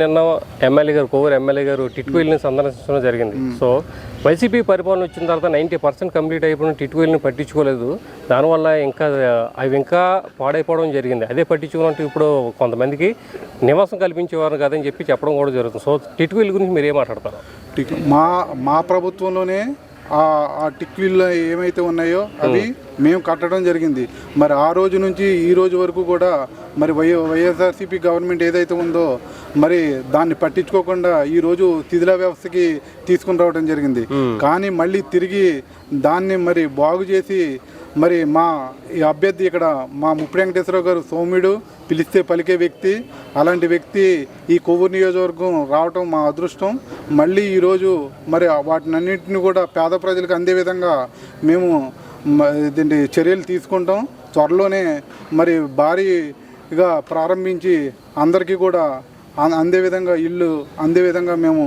నిన్న ఎమ్మెల్యే గారు కోవూరు ఎమ్మెల్యే గారు టిట్కోయిల్ని సందర్శించడం జరిగింది. సో వైసీపీ పరిపాలన వచ్చిన తర్వాత 90% కంప్లీట్ అయిపోయిన టిట్కోయిల్ని పట్టించుకోలేదు. దానివల్ల అవి ఇంకా పాడైపోవడం జరిగింది. అదే పట్టించుకున్నట్టు ఇప్పుడు కొంతమందికి నివాసం కల్పించేవారు కదని చెప్పడం కూడా జరుగుతుంది. సో టిట్కోయిల్ గురించి మీరు ఏం మాట్లాడతారు? మా ప్రభుత్వంలోనే ఆ టిక్వీళ్ళు ఏమైతే ఉన్నాయో అవి మేము కట్టడం జరిగింది. మరి ఆ రోజు నుంచి ఈ రోజు వరకు కూడా మరి వైఎస్ఆర్సీపీ గవర్నమెంట్ ఏదైతే ఉందో మరి దాన్ని పట్టించుకోకుండా ఈరోజు తిథుల వ్యవస్థకి తీసుకుని రావడం జరిగింది. కానీ మళ్ళీ తిరిగి దాన్ని మరి బాగు చేసి మరి ఈ అభ్యర్థి ఇక్కడ మా ముప్పిడి వెంకటేశ్వరరావు గారు సౌమ్యుడు, పిలిస్తే పలికే వ్యక్తి. అలాంటి వ్యక్తి ఈ కొవ్వూరు నియోజకవర్గం రావటం మా అదృష్టం. మళ్ళీ ఈరోజు మరి వాటినన్నింటినీ కూడా పేద ప్రజలకు అందే విధంగా మేము దీన్ని చర్యలు తీసుకుంటాం. త్వరలోనే మరి భారీగా ప్రారంభించి అందరికీ కూడా అందే విధంగా ఇల్లు అందే విధంగా మేము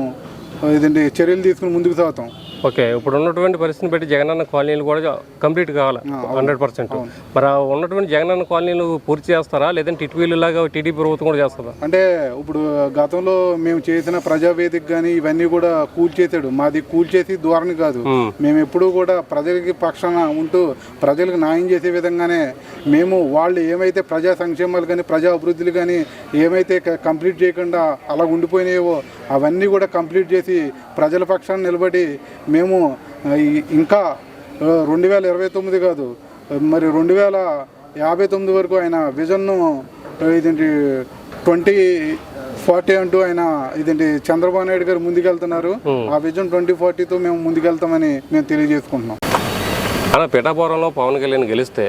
ఇదండి చర్యలు తీసుకుని ముందుకు సాగుతాం. ఓకే, ఇప్పుడు ఉన్నటువంటి పరిస్థితిని బట్టి జగనన్న కాలనీలు కూడా కంప్లీట్ కావాలి 100%. మరి ఉన్నటువంటి జగనన్న కాలనీలు పూర్తి చేస్తారా, లేదంటే టిట్వీలు లాగా టీడీపీ ప్రభుత్వం కూడా చేస్తుందా? అంటే ఇప్పుడు గతంలో మేము చేసిన ప్రజావేదిక కానీ ఇవన్నీ కూడా కూల్చేసాడు. మాది కూల్చేసి ధోరణి కాదు. మేము ఎప్పుడూ కూడా ప్రజలకి పక్షాన ఉంటూ ప్రజలకు న్యాయం చేసే విధంగానే మేము వాళ్ళు ఏమైతే ప్రజా సంక్షేమాలు కానీ ప్రజా అభివృద్ధులు కానీ ఏమైతే కంప్లీట్ చేయకుండా అలా ఉండిపోయినాయో అవన్నీ కూడా కంప్లీట్ చేసి ప్రజల పక్షాన్ని నిలబడి మేము ఇంకా 2029 కాదు మరి 2059 వరకు ఆయన విజన్ను ఇదేంటి 2040 అంటూ ఆయన ఇదేంటి చంద్రబాబు నాయుడు గారు ముందుకెళ్తున్నారు. ఆ విజన్ 2040తో మేము ముందుకెళ్తామని మేము తెలియజేసుకుంటున్నాం. అలా పిఠాపురంలో పవన్ కళ్యాణ్ గెలిస్తే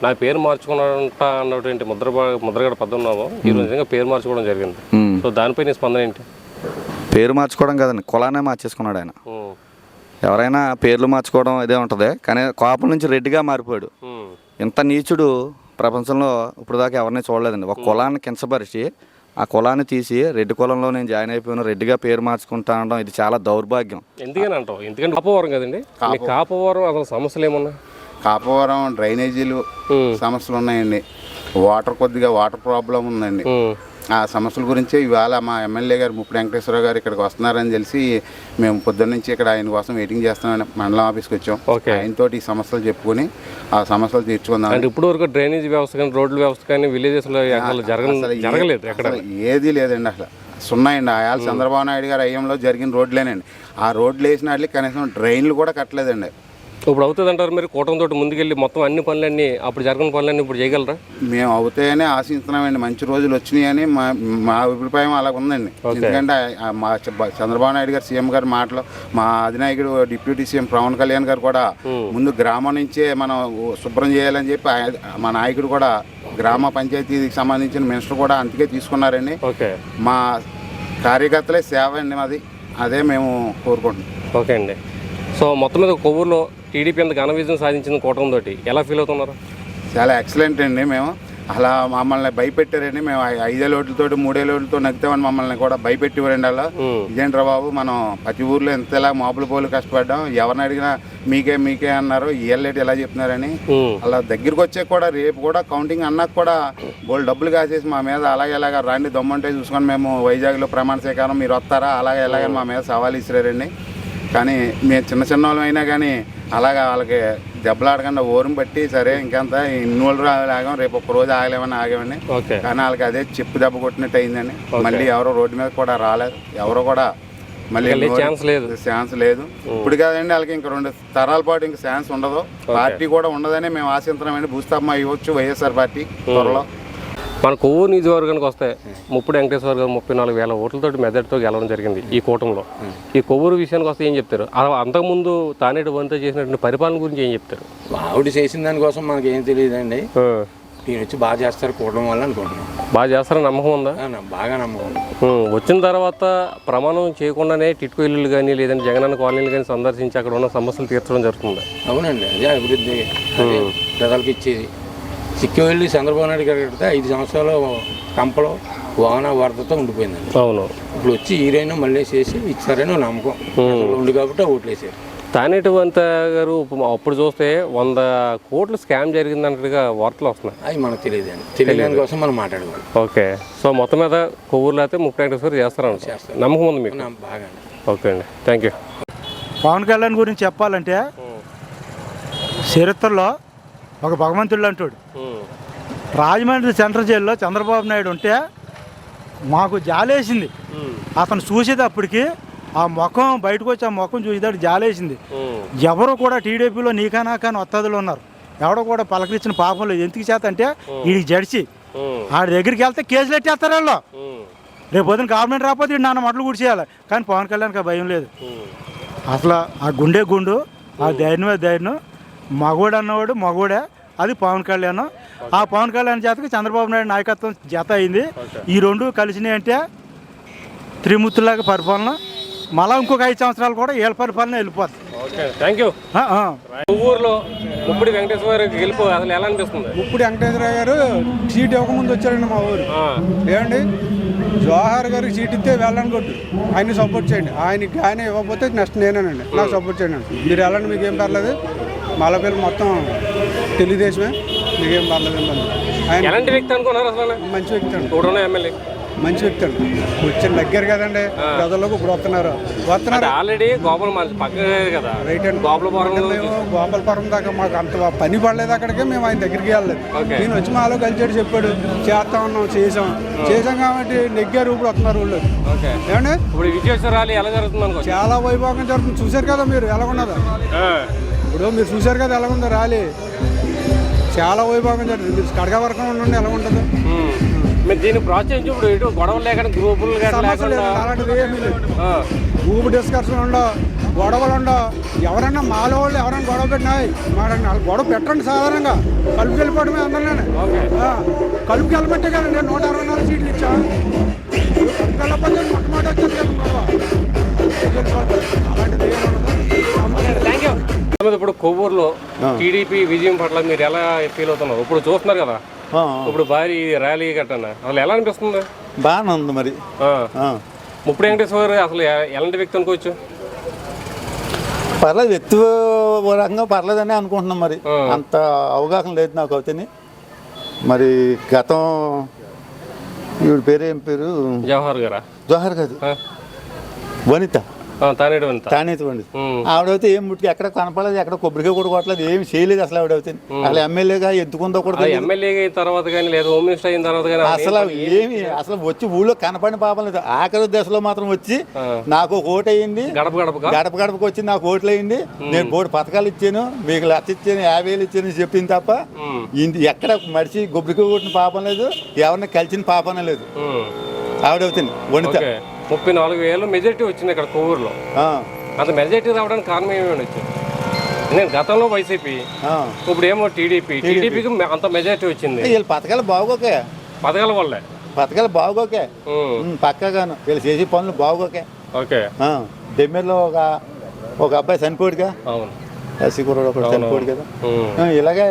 నా పేరు మార్చుకున్నాడంట అన్నటువంటి ముద్రగడ పద్మనాభం ఈరోజు నిజంగా పేరు మార్చుకోవడం జరిగింది. సో దానిపై నీ స్పందన ఏంటి? పేరు మార్చుకోవడం కదండి, కులానే మార్చేసుకున్నాడు ఆయన. ఎవరైనా పేర్లు మార్చుకోవడం ఇదే ఉంటుంది, కానీ కోపం నుంచి రెడ్డిగా మారిపోయాడు. ఇంత నీచుడు ప్రపంచంలో ఇప్పుడు దాకా ఎవరిని చూడలేదండి. ఒక కులాన్ని కించపరిచి ఆ కులాన్ని తీసి రెడ్డి కులంలో నేను జాయిన్ అయిపోయాను, రెడ్డిగా పేరు మార్చుకుంటా అనడం ఇది చాలా దౌర్భాగ్యం. ఎందుకని అంటావు? ఎందుకంటే కాపవరం కదండి. కాపవరం అసలు సమస్యలు ఏమున్నాయి? కాపవరం డ్రైనేజీలు సమస్యలు ఉన్నాయండి. కొద్దిగా వాటర్ ప్రాబ్లం ఉందండి. ఆ సమస్యల గురించే ఇవాళ మా ఎమ్మెల్యే గారు ముప్పిడి వెంకటేశ్వరరావు గారు ఇక్కడికి వస్తున్నారని తెలిసి మేము పొద్దున్న నుంచి ఇక్కడ ఆయన కోసం వెయిటింగ్ చేస్తామని మండలం ఆఫీస్కి వచ్చాం. ఆయనతో ఈ సమస్యలు చెప్పుకొని ఆ సమస్యలు తీర్చుకుందాం. అంటే ఇప్పుడు వరకు డ్రైనేజ్ వ్యవస్థ కానీ రోడ్ల వ్యవస్థ కానీ విలేజెస్లో జరగలేదు, ఏది లేదండి. అసలు సున్నాయండి. ఆయాల చంద్రబాబు నాయుడు గారు అయ్యంలో జరిగిన రోడ్లేనండి. ఆ రోడ్లు వేసిన వాటికి కనీసం డ్రైన్లు కూడా కట్టలేదండి. ఇప్పుడు అవుతుంది అంటారు మీరు? కూటమితో ముందుకెళ్ళి మొత్తం అన్ని పనులన్నీ అప్పుడు జరిగిన పనులన్నీ ఇప్పుడు చేయగలరా? మేము అవుతాయని ఆశిస్తున్నామండి. మంచి రోజులు వచ్చినాయని మా అభిప్రాయం అలాగ ఉందండి. ఎందుకంటే మా చంద్రబాబు నాయుడు గారు సీఎం గారి మాటలు, మా అధినాయకుడు డిప్యూటీ సీఎం పవన్ కళ్యాణ్ గారు కూడా ముందు గ్రామం నుంచే మనం శుభ్రం చేయాలని చెప్పి మా నాయకుడు కూడా గ్రామ పంచాయతీకి సంబంధించిన మినిస్టర్ కూడా అందుకే తీసుకున్నారండి. మా కార్యకర్తలే సేవ అండి మాది, అదే మేము కోరుకుంటున్నాం. ఓకే అండి. సో మొత్తం మీద కొవ్వూరులో టీడీపీ అంత ఘన విజయం సాధించిన కూటమితో ఎలా ఫీల్ అవుతున్నారు? చాలా ఎక్సలెంట్ అండి. మేము అలా మమ్మల్ని భయపెట్టారండి. మేము 5 ఓట్లతో 3 ఓట్లతో నగ్గుతామని మమ్మల్ని కూడా భయపెట్టివారండి. అలా ఇదేంట్రా బాబు, మనం ప్రతి ఊర్లో ఎంతలా మాపులు పోలు కష్టపడ్డాం, ఎవరిని అడిగినా మీకే అన్నారు, ఏళ్ళేటి ఎలా చెప్తున్నారని. అలా దగ్గరికి వచ్చే కూడా రేపు కూడా కౌంటింగ్ అన్నాక కూడా బోల్ డబ్బులు కాసేసి మా మీద అలాగే రాండి దమ్మంటే చూసుకొని మేము వైజాగ్లో ప్రమాణ స్వీకారం మీరు వస్తారా అలాగే మా మీద సవాల్ ఇసిరారండి. కానీ మేము చిన్న వాళ్ళం అయినా కానీ అలాగా వాళ్ళకి దెబ్బలాడకుండా ఓరం బట్టి సరే ఇంకంత ఇన్ని రోజులు ఆగాం, రేపు ఒక్క రోజు ఆగలేమని ఆగామండి. కానీ వాళ్ళకి అదే చెప్పు దెబ్బ కొట్టినట్టు అయిందండి. మళ్ళీ ఎవరో రోడ్డు మీద కూడా రాలేదు, ఎవరో కూడా మళ్ళీ ఛాన్స్ లేదు. ఇప్పుడు కాదండి, వాళ్ళకి ఇంక 2 తరాల పాటు ఇంక ఛాన్స్ ఉండదు. పార్టీ కూడా ఉండదని మేము ఆశిస్తున్నామండి. భూస్థాపన ఇవ్వచ్చు వైఎస్ఆర్ పార్టీ త్వరలో. మన కొవ్వూరు నియోజకవర్గానికి వస్తే ముప్పిడి వెంకటేశ్వర గారు 34,000 ఓట్లతో మెదడుతో గెలవడం జరిగింది ఈ కూటమిలో. ఈ కొవ్వూరు విషయానికి వస్తే ఏం చెప్తారు? అంతకుముందు తానేటి వంత చేసినటువంటి పరిపాలన గురించి ఏం చెప్తారు? ఆవిడ చేసిన దానికోసం మనకి ఏం తెలియదండి. ఈయన వచ్చి బాగా చేస్తారు కూటమి వల్ల అనుకుంటున్నాం. బాగా చేస్తారని నమ్మకం ఉందా? బాగా నమ్మకం. వచ్చిన తర్వాత ప్రమాణం చేయకుండానే టిట్కో ఇల్లులు కానీ లేదంటే జగనన్న కాలనీలు కానీ సందర్శించి అక్కడ ఉన్న సమస్యలు తీర్చడం జరుగుతుంది. అవునండి, అదే అభివృద్ధి ప్రజలకు ఇచ్చేది. చిక్కి వెళ్ళి చంద్రబాబు నాయుడు గారు కడితే 5 సంవత్సరాలు కంపలో వాన వరదతో ఉండిపోయిందండి. అవును, ఇప్పుడు వచ్చి ఈరైనా మళ్ళీ చేసి ఇచ్చారని నమ్మకం ఉంది కాబట్టి ఓట్లు వేసారు. తానేటి వంత గారు అప్పుడు చూస్తే 100 కోట్లు స్కామ్ జరిగిందన్నట్టుగా వార్తలు వస్తున్నాయి. అవి మనకు తెలియదు అండి, తెలియని కోసం మనం మాట్లాడుకోవాలి. ఓకే, సో మొత్తం మీద కొవ్వూరులో అయితే 30 వెంకటేశ్వర చేస్తారని నమ్మకం ఉంది మీకు? బాగా. ఓకే అండి, థ్యాంక్ యూ. పవన్ కళ్యాణ్ గురించి చెప్పాలంటే చరిత్రలో ఒక భగవంతుడు అంటాడు. రాజమండ్రి సెంట్రల్ జైల్లో చంద్రబాబు నాయుడు ఉంటే మాకు జాలేసింది. అతను చూసేటప్పటికి ఆ ముఖం బయటకు వచ్చి ఆ ముఖం చూసేటప్పుడు జాలేసింది. ఎవరు కూడా టీడీపీలో నీకా నాకా వత్తదులు ఉన్నారు, ఎవడో కూడా పలకరించిన పాపం లేదు. ఎందుకు చేత అంటే వీడికి జడిచి ఆడి దగ్గరికి వెళ్తే కేసులు ఎట్టేస్తారు వాళ్ళు. రేపు పొద్దున గవర్నమెంట్ రాకపోతే వీడు నాన్న మట్లు కూర్చేయాలి. కానీ పవన్ కళ్యాణ్కి భయం లేదు అసలు. ఆ గుండు ఆ ధైర్యం మగోడు అన్నవాడు మగోడే, అది పవన్ కళ్యాణ్. ఆ పవన్ కళ్యాణ్ చేతకి చంద్రబాబు నాయుడు నాయకత్వం జత అయింది. ఈ రెండు కలిసినాయి అంటే త్రిమూర్తులాగా పరిపాలన. మళ్ళీ ఇంకొక 5 సంవత్సరాలు కూడా ఏళ్ళ పరిపాలన వెళ్ళిపోద్ది. Okay, thank you. కొవ్వూరులో ముప్పిడి వెంకటేశ్వర గెలుపు అసలు ఎలా అనిపిస్తుంది? ముప్పిడి వెంకటేశ్వర గారు సీట్ ఇవ్వకముందు వచ్చారండి మా ఊరు. ఏమండి, జవహర్ గారికి సీట్ ఇస్తే వెళ్ళండి కొట్టు, ఆయన్ని సపోర్ట్ చేయండి. ఆయనకి కానీ ఇవ్వకపోతే నెక్స్ట్ నేనేనండి, నాకు సపోర్ట్ చేయండి. మీరు వెళ్ళండి, మీకేం పర్లేదు. మల్లపల్లి మొత్తం తెలుగుదేశమే, మీకేం పర్లేదు. ఆయన ఎలాంటి వ్యక్తి అనుకున్నారు అసలు? మంచి వ్యక్తి అండి, చూడనే ఎమ్మెల్యే మంచి వ్యక్తి అండి. వచ్చిన దగ్గర కదండి, ప్రజల్లోకి ఇప్పుడు వస్తున్నారు. ఆల్రెడీ గోపాల పక్కనే కదా, రైట్ అండి. గోపాలపురం గోపాలపురం దాకా మాకు అంత పని పడలేదు, అక్కడికే మేము ఆయన దగ్గరికి వెళ్ళలేదు. నేను వచ్చి మాలో కలిసాడు, చెప్పాడు చేస్తా ఉన్నాం, చేసాం కాబట్టి నెగ్గారు. ఇప్పుడు వస్తున్నారు ఊళ్ళో. ఏమండి, ఇప్పుడు విజయోత్సవ ర్యాలీ ఎలా జరుగుతుంది అనుకో? చాలా వైభవంగా జరుగుతుంది. చూశారు కదా మీరు ఎలా ఉన్నదో. ఇప్పుడు మీరు చూశారు కదా ఎలా ఉందో ర్యాలీ, చాలా వైభవంగా జరుగుతుంది. మీరు కడగా వరకు ఉండండి ఎలా ఉంటుందో. మీరు దీన్ని ప్రోత్సహించి ఇప్పుడు ఇటు గొడవలు లేకుండా గ్రూపులు అలాంటిది ఏమీ లేదు. గ్రూప్ డిస్కషన్ ఉండవు, గొడవలు ఉండవు. ఎవరన్నా మాలో వాళ్ళు ఎవరైనా గొడవ పెట్టినాయి మాడండి, వాళ్ళు గొడవ పెట్టండి. సాధారణంగా కలుపుకి వెళ్ళిపోవడమే అందరినీ. కలుపుకి వెళ్ళబట్టే కదా నేను 164 సీట్లు ఇచ్చాను. కలుపుకి వెళ్ళకపోతే మొట్టమొదటి వచ్చాను కదా అలాంటిది థ్యాంక్ యూ. ఇప్పుడు కొవ్వూరులో టీడీపీ విజయం పట్ల మీరు ఎలా ఫీల్ అవుతున్నారు? ఇప్పుడు చూస్తున్నారు కదా, ఇప్పుడు భారీ ర్యాలీ గట్టన్నా, అసలు ఎలా అనిపిస్తుంది? బాగానే ఉంది మరి. ముప్పిడి వెంకటేశ్వర అసలు ఎలాంటి వ్యక్తి అనుకోవచ్చు? పర్లేదు, వ్యక్తి రకంగా పర్లేదని అనుకుంటున్నాం. మరి అంత అవగాహన లేదు నాకు అవుతుంది. మరి గతం ఈవిడ పేరు ఏం పేరు? జవహర్ గారా? జవహర్ కాదు, వనిత. తానేటి వంత. ఆవిడైతే ఏం ముట్టుకు ఎక్కడ కనపడలేదు, ఎక్కడ కొబ్బరికాయ కూడా కొట్టలేదు, ఏం చేయలేదు అసలు. ఆవిడైతే అసలు ఎమ్మెల్యేగా ఎందుకుందో కూడా ఎమ్మెల్యే అయిన తర్వాత కానీ లేదా హోమ్ మినిస్టర్ అయిన తర్వాత కానీ అసలు ఏమి అసలు వచ్చి ఊళ్ళో కనపడిన పాపం లేదు. ఆఖరి దశలో మాత్రం వచ్చి నాకు ఒక ఓటు అయ్యింది, గడప గడపకు వచ్చి నాకు ఓట్లు అయ్యింది, నేను 3 పథకాలు ఇచ్చాను, మీకు 1,00,000 ఇచ్చాను, 50,000 ఇచ్చాను చెప్పింది తప్ప ఎక్కడ మడిచి కొబ్బరికాయ కొట్టిన పాపం లేదు, ఎవరిని కలిసిన పాపనే లేదు. ఆవిడవుతుంది వనిత. 34,000 మెజారిటీ వచ్చింది ఇక్కడ కొవ్వూరులో. అంత మెజారిటీ రావడానికి కారణం ఏమి ఉండొచ్చు? నేను గతంలో వైసీపీ, ఇప్పుడు ఏమో టీడీపీకి అంత మెజారిటీ వచ్చింది. వీళ్ళు పథకాలు బాగోకే, పథకాల వల్లే. పథకాలు బాగోకే పక్కగాను, వీళ్ళు చేసే పనులు బాగోకే. ఓకే, దెమ్మెర్లో ఒక అబ్బాయి చనిపోయాడుగా, అవును, కూడా ఒకటి చనిపోయాడు కదా. ఇలాగే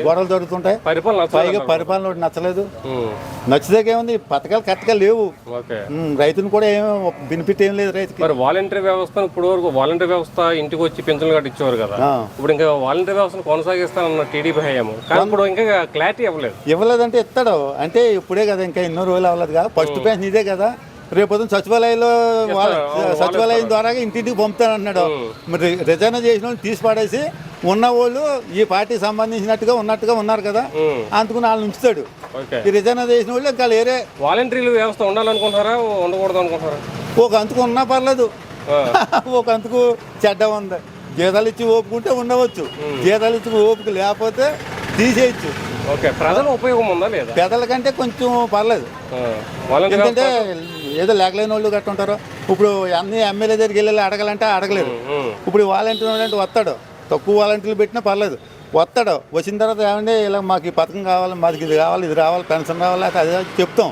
గొడవలు జరుగుతుంటాయి. పైగా పరిపాలన ఒకటి నచ్చలేదు. నచ్చదాకేముంది, పథకాలు కరెక్ట్గా లేవు. రైతును కూడా ఏం బెనిఫిట్ ఏం లేదు రైతుకి. మరి వాలంటీర్ వ్యవస్థ ఇప్పుడు వరకు వాలంటీర్ వ్యవస్థ ఇంటికి వచ్చి పెన్షన్లు కట్టి ఇచ్చేవారు కదా, ఇప్పుడు ఇంకా వాలంటీర్ వ్యవస్థను కొనసాగిస్తానన్న టీడీపీ హయాము, కానీ ఇప్పుడు ఇంకా క్లారిటీ ఇవ్వలేదంటే ఇస్తాడు అంటే ఇప్పుడే కదా, ఇంకా ఎన్నో రోజులు అవ్వలేదు కదా. ఫస్ట్ పెన్షన్ ఇదే కదా, రేపొద్దున సచివాలయం ద్వారా ఇంటింటికి పంపుతానన్నాడు. మరి రిజైన్ చేసిన వాళ్ళు తీసి పడేసి ఉన్న వాళ్ళు ఈ పార్టీకి సంబంధించినట్టుగా ఉన్నారు కదా, అందుకుని వాళ్ళని ఉంచుతాడు. ఈ రిజైన్ చేసిన వాళ్ళు ఇంకా వేరే వాలంటీర్ల వ్యవస్థ ఉండాలనుకుంటారా, ఉండకూడదు అనుకుంటారా? ఒక అంతుకు ఉన్నా పర్లేదు, ఒక అంతుకు చెడ్డ ఉంది. జీతాలు ఇచ్చి ఓపుకుంటే ఉండవచ్చు, జీతాలు ఇచ్చి ఓపిక లేకపోతే తీసేయచ్చు. ప్రజల ఉపయోగం ఉందా లేదా? పెద్దల కంటే కొంచెం పర్లేదు, ఎందుకంటే ఏదో లేకలేని వాళ్ళు గట్ట ఉంటారు. ఇప్పుడు అన్ని ఎమ్మెల్యే దగ్గరికి వెళ్ళి అడగాలంటే అడగలేరు. ఇప్పుడు వాలంటీర్ అంటే వస్తాడు, తక్కువ వాలంటీర్లు పెట్టినా పర్లేదు, వస్తాడు. వచ్చిన తర్వాత ఏమంటే ఇలా మాకు ఈ పథకం కావాలి, మాకు ఇది కావాలి, ఇది రావాలి, పెన్షన్ రావాలి, అదే చెప్తాం.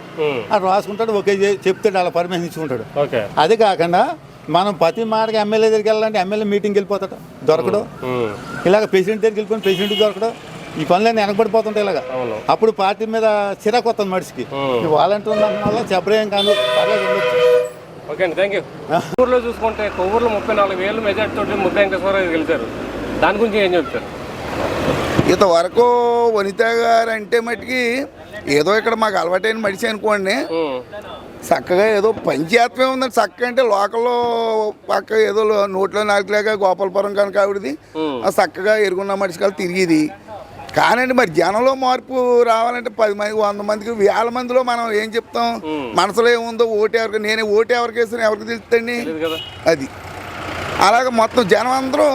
అది రాసుకుంటాడు, ఓకే చెప్తాడు, అలా పర్మిషన్ ఇచ్చుకుంటాడు. అది కాకుండా మనం ప్రతి మాటకి ఎమ్మెల్యే దగ్గరికి వెళ్ళాలంటే ఎమ్మెల్యే మీటింగ్కి వెళ్ళిపోతాడు, దొరకడు. ఇలాగ ప్రెసిడెంట్ దగ్గరికి వెళ్ళిపోయి ప్రెసిడెంట్కి దొరకడు. ఈ పనులన్నీ వెనకబడిపోతుంటాయి ఇలాగా. అప్పుడు పార్టీ మీద చిరాకు వస్తుంది మనిషికి. ఈ వాలంటీర్ ఉండడం వల్ల చెప్పలేం కానీ పర్లేదు ఉండొచ్చు. ఓకే అండి, థ్యాంక్ యూ. కొవ్వూరులో చూసుకుంటే కొవ్వూరులో 34,000 మెజార్టీ తోటి ముప్పై వెంకటేశ్వర గారు గెలిచారు. దాని గురించి ఏం చెప్తారు? ఇంతవరకు వనిత గారు అంటే మటుకి ఏదో ఇక్కడ మాకు అలవాటైన మనిషి అనుకోండి, చక్కగా ఏదో పంచాయత్మే ఉందండి. చక్కగా అంటే లోకల్లో పక్క ఏదో నోట్లో నాకులేక గోపాలపురం కనుక ఆవిడది చక్కగా ఎరుగున్న మనిషి కాదు తిరిగిది. కానండి మరి జనంలో మార్పు రావాలంటే 10 మంది 100 మందికి 1000 మందిలో మనం ఏం చెప్తాం? మనసులో ఏముందో ఓటు ఎవరికి, నేనే ఓటు ఎవరికి వేస్తాను ఎవరికి తెలుస్తుంది అది. అలాగే మొత్తం జనం అందరూ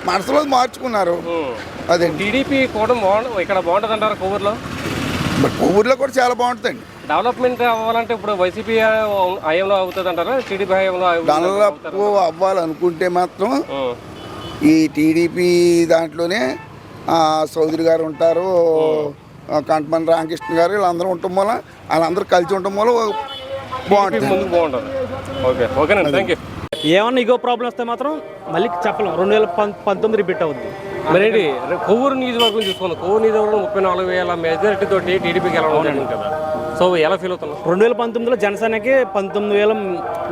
మనసులో మార్చుకున్నారు. అదే టీడీపీ కూడా ఇక్కడ బాగుంటుంది అంటారు కొవ్వూరులో? మరి కొవ్వూరులో కూడా చాలా బాగుంటుందండి. డెవలప్మెంట్ అవ్వాలంటే ఇప్పుడు వైసీపీ హయాంలో అవుతుంది అంటారా, టీడీపీ హయాంలో డెవలప్ అవ్వాలనుకుంటే మాత్రం ఈ టీడీపీ దాంట్లోనే చౌదరి గారు ఉంటారు, కంటమని రామకృష్ణ గారు, వీళ్ళందరూ ఉండటం వల్ల వాళ్ళందరూ కలిసి ఉండటం వల్ల బాగుంటుంది. ముందుకు బాగుంటుంది. ఓకే, ఓకేనండి, థ్యాంక్ యూ. ఏమన్నా ఇగో ప్రాబ్లం వస్తే మాత్రం మళ్ళీ చెప్పలేం, 2019 రిపీట్ అవుద్ది. మరేంటి కొవ్వూరు నియోజకవర్గం చూసుకుందాం. కొవ్వూరు నియోజకవర్గం 34,000 మెజారిటీ తోటి టీడీపీకి గెలవడం జరిగింది కదా. సో ఎలా ఫీల్ అవుతున్నాం? 2019లో జనసేనకి 19,000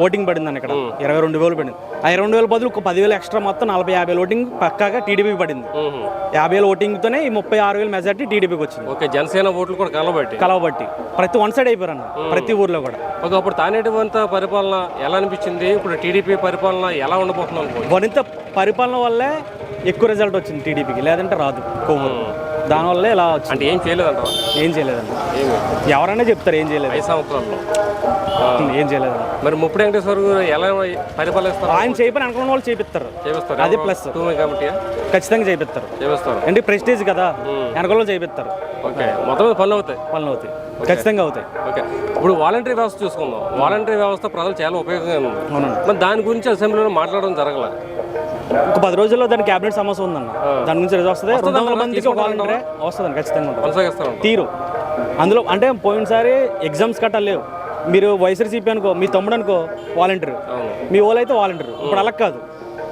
ఓటింగ్ పడిందని, ఇక్కడ 22,000 పడింది. ఆ 22,000 బదులు ఒక 10,000 ఎక్స్ట్రా, మొత్తం 40-50 ఓటింగ్ పక్కాగా టీడీపీకి పడింది. 50,000 ఓటింగ్తోనే ఈ 36,000 మెజారిటీ టీడీపీకి వచ్చింది. ఓకే, జనసేన ఓట్లు కూడా కలవబట్టి ప్రతి వన్ సైడ్ అయిపోయారు అన్న, ప్రతి ఊర్లో కూడా. ఓకే, అప్పుడు తానేటి వనిత పరిపాలన ఎలా అనిపించింది? ఇప్పుడు టీడీపీ పరిపాలన ఎలా ఉండబోతున్నాం? వనిత పరిపాలన వల్లే ఎక్కువ రిజల్ట్ వచ్చింది టీడీపీకి, లేదంటే రాదు కొవ్వూరు. దానివల్లే ఇలా వచ్చింది. అంటే ఏం చేయలేదంట? ఏం చేయలేదండి, ఎవరైనా చెప్తారు ఏం చేయలేదు. 5 సంవత్సరాల్లో ఏం చేయలేదండి. మరి ముప్పటి వెంకటేశ్వర గారు ఎలా పరిపాలిస్తారు? ఆయన చేయపని అనుకున్న వాళ్ళు చేపిస్తారు, అది ప్లస్. ఖచ్చితంగా చేపిస్తారు, అంటే ప్రెస్టేజ్ కదా, వెనకలో చేపిస్తారు. ఓకే, మొత్తం పనులు అవుతాయి, ఖచ్చితంగా అవుతాయి. ఓకే, ఇప్పుడు వాలంటరీ వ్యవస్థ చూసుకుందాం. వాలంటరీ వ్యవస్థ ప్రజలు చాలా ఉపయోగంగా ఉంది. మరి దాని గురించి అసెంబ్లీలో మాట్లాడడం జరగలేదు. ఒక 10 రోజుల్లో దాని క్యాబినెట్ సమస్య ఉందన్న, దాని నుంచి రిజల్ట్ వస్తుంది. 200 మందికి వాలంటీరే వస్తుందండి, ఖచ్చితంగా తీరు. అందులో అంటే పోయినసారి ఎగ్జామ్స్ కట్టా లేవు. మీరు వైఎస్ఆర్సీపీ అనుకో, మీ తమ్ముడు అనుకో వాలంటీర్, మీ వాళ్ళైతే వాలంటీర్. ఇప్పుడు అలా కాదు,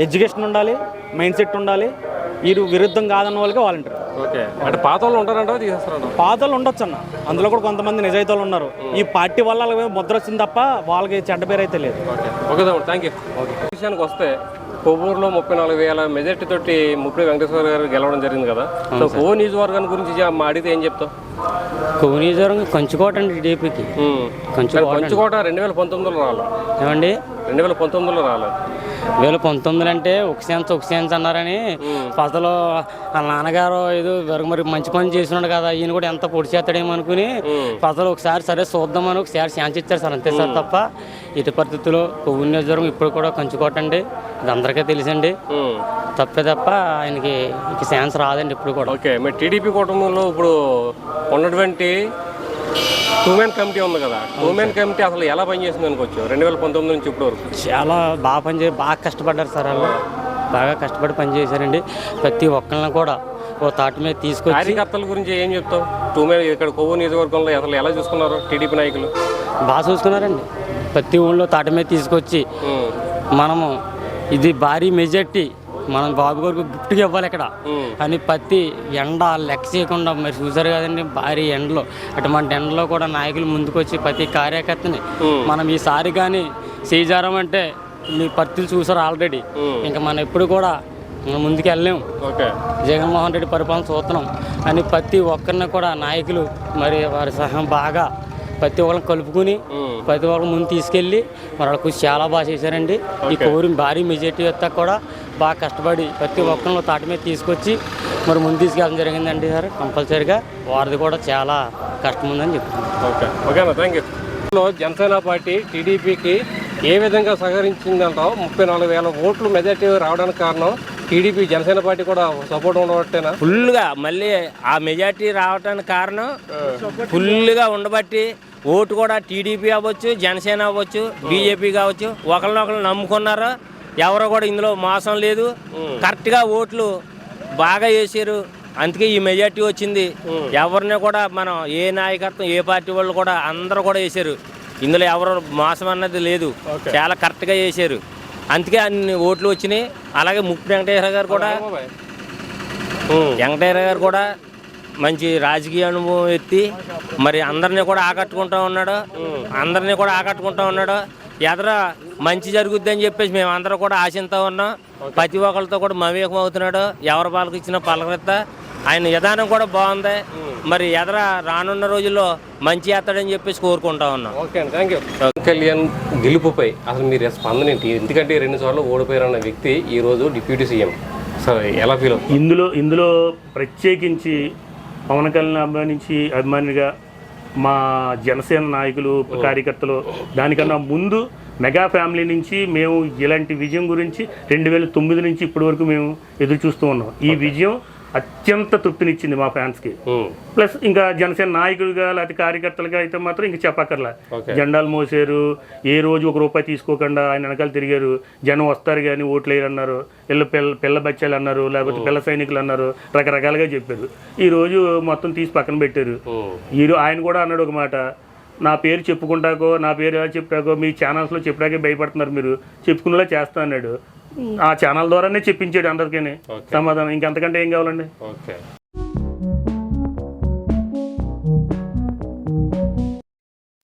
ఎడ్యుకేషన్ ఉండాలి, మైండ్ సెట్ ఉండాలి. వీరు విరుద్ధం కాదన్న వాళ్ళకి వాలంటీర్. ఓకే, అంటే పాత వాళ్ళు ఉంటారంట, తీసేస్తారంట? పాత వాళ్ళు ఉండొచ్చు అన్న, అందులో కూడా కొంతమంది నిజాయితీ వాళ్ళు ఉన్నారు. ఈ పార్టీ వల్ల వాళ్ళకి ముద్ర వచ్చింది తప్ప వాళ్ళకి చెడ్డ పేరు అయితే లేదు. ఓకే తమ్ముడు, థ్యాంక్ యూ. ఓకే, విషయానికి వస్తే కొవ్వూరులో 34,000 మెజార్టీ తోటి ముప్పటి వెంకటేశ్వర గారు గెలవడం జరిగింది కదా. సో కొవ్వూరు నియోజకవర్గాన్ని గురించి అడిగితే ఏం చెప్తావు? కొవ్వూరు నియోజకవర్గం కంచుకోట అండి టీడీపీకి. కంచుకోట 2019లో రాలేదు ఏమండి? 2019లో రాలేదు. 2019 అంటే ఒక సెన్స్ అన్నారని ప్రజలు వాళ్ళ నాన్నగారు ఏదో మరి మంచి పని చేస్తున్నాడు కదా, ఈయన కూడా ఎంత పొడి చేస్తాడేమో అనుకుని ప్రజలు ఒకసారి సరే చూద్దామని ఒకసారి ఛాన్స్ ఇచ్చారు సార్, అంతే సార్. తప్ప ఇటు పరిస్థితుల్లో కొవ్వూరు నియోజకవర్గం ఇప్పుడు కూడా కంచుకోటండి, ఇది అందరికీ తెలిసండి. తప్ప ఆయనకి ఛాన్స్ రాదండి ఇప్పుడు కూడా. ఓకే, మరి టీడీపీ కూటమిలో ఇప్పుడు ఉన్నటువంటి 2-man కమిటీ ఉంది కదా, 2-man కమిటీ అసలు ఎలా పనిచేసింది అనుకోవచ్చు 2019 నుంచి ఇప్పటి వరకు? చాలా బాగా కష్టపడ్డారు సార్, వాళ్ళు బాగా కష్టపడి పనిచేశారండి. ప్రతి ఒక్కరిని కూడా ఓ తాటి మీద తీసుకొచ్చి. కార్యకర్తల గురించి ఏం చెప్తావు? 2-man ఇక్కడ కొవ్వూరు నియోజకవర్గంలో అసలు ఎలా చూసుకున్నారు టీడీపీ నాయకులు? బాగా చూసుకున్నారండి, ప్రతి ఊళ్ళో తాటి మీద తీసుకొచ్చి మనము ఇది భారీ మెజార్టీ మనం బాబు గారికి గిఫ్ట్గా ఇవ్వాలి ఇక్కడ అని ప్రతి ఎండ లెక్క చేయకుండా మరి చూసారు కదండి, భారీ ఎండలో. అటువంటి ఎండలో కూడా నాయకులు ముందుకొచ్చి ప్రతి కార్యకర్తని మనం ఈసారి కానీ చేజారమంటే మీ పరిస్థితులు చూసారు ఆల్రెడీ. ఇంకా మనం ఎప్పుడు కూడా ముందుకు వెళ్ళలేము, జగన్మోహన్ రెడ్డి పరిపాలన చూస్తున్నాం అని ప్రతి ఒక్కరిని కూడా నాయకులు మరి వారి సహాయం బాగా ప్రతి ఒక్కరిని కలుపుకుని ప్రతి ఒక్కరు ముందు తీసుకెళ్ళి మరి వాళ్ళ కృషి చాలా బాగా చేశారండి. ఈ కోరి భారీ మెజార్టీ వస్తే కూడా బాగా కష్టపడి ప్రతి ఒక్కరిని తాటి మీద తీసుకొచ్చి మరి ముందు తీసుకెళ్ళడం జరిగిందండి సార్. కంపల్సరీగా వారిది కూడా చాలా కష్టం ఉందని చెప్తున్నాను. ఓకేనా, థ్యాంక్ యూ. జనసేన పార్టీ టీడీపీకి ఏ విధంగా సహకరించిందంటావు? 34,000 ఓట్లు మెజార్టీ రావడానికి కారణం టీడీపీ, జనసేన పార్టీ కూడా సపోర్ట్ ఉండబట్టేనా? ఫుల్గా మళ్ళీ ఆ మెజార్టీ రావడానికి కారణం ఫుల్గా ఉండబట్టి ఓటు కూడా టీడీపీ అవ్వచ్చు, జనసేన అవ్వచ్చు, బీజేపీ కావచ్చు, ఒకరినొకరు నమ్ముకున్నారు. ఎవరో కూడా ఇందులో మోసం లేదు, కరెక్ట్గా ఓట్లు బాగా వేసారు. అందుకే ఈ మెజార్టీ వచ్చింది. ఎవరిని కూడా మనం ఏ నాయకత్వం ఏ పార్టీ వాళ్ళు కూడా అందరూ కూడా వేసారు. ఇందులో ఎవరు మోసం అన్నది లేదు, చాలా కరెక్ట్గా వేసారు. అందుకే అన్ని ఓట్లు వచ్చినాయి. అలాగే ముప్పటి వెంకటేశ్వర గారు కూడా మంచి రాజకీయ అనుభవం ఎత్తి మరి అందరినీ కూడా ఆకట్టుకుంటూ ఉన్నాడు. ఎదర మంచి జరుగుద్ది అని చెప్పేసి మేము అందరూ కూడా ఆశిస్తూ ఉన్నాం. ప్రతి ఒక్కరితో కూడా మమేకం అవుతున్నాడు. ఎవరి వాళ్ళకి ఇచ్చిన పలకరిత ఆయన విధానం కూడా బాగుంది. మరి ఎదర రానున్న రోజుల్లో మంచి చేస్తాడని చెప్పేసి కోరుకుంటా ఉన్నాం. ఓకే అండి, థ్యాంక్ యూ. కళ్యాణ్ గెలుపుపై అసలు మీరు స్పందన ఏంటి? ఎందుకంటే 2 సార్లు ఓడిపోయారన్న వ్యక్తి ఈరోజు డిప్యూటీ సీఎం, సార్ ఎలా ఫీల్ అవుతుంది? ఇందులో ప్రత్యేకించి పవన్ కళ్యాణ్ అభిమానిగా మా జనసేన నాయకులు కార్యకర్తలు దానికన్నా ముందు మెగా ఫ్యామిలీ నుంచి మేము ఇలాంటి విజయం గురించి 2009 నుంచి ఇప్పటి వరకు మేము ఎదురు చూస్తూ ఉన్నాం. ఈ విజయం అత్యంత తృప్తినిచ్చింది మా ఫ్యాన్స్కి. ప్లస్ ఇంకా జనసేన నాయకులుగా లేకపోతే కార్యకర్తలుగా అయితే మాత్రం ఇంక చెప్పక్కర్లా. జెండాలు మోసారు, ఏ రోజు ₹1 తీసుకోకుండా ఆయన వెనకాల తిరిగారు. జనం వస్తారు కానీ ఓట్లు వేయరన్నారు, పిల్ల బచ్చాలు అన్నారు, లేకపోతే పిల్ల సైనికులు అన్నారు, రకరకాలుగా చెప్పారు. ఈరోజు మొత్తం తీసి పక్కన పెట్టారు. ఆయన కూడా అన్నాడు ఒక మాట, నా పేరు చెప్పుకుంటాకో నా పేరు ఎలా చెప్పాకో మీ ఛానల్స్లో చెప్పడాకే భయపడుతున్నారు, మీరు చెప్పుకునేలా చేస్తా అన్నాడు. ఆ ఛానల్ ద్వారానే చెప్పించాడు అందరికీ సమాధానం. ఇంకంతకంటే ఏం కావాలండి? ఓకే.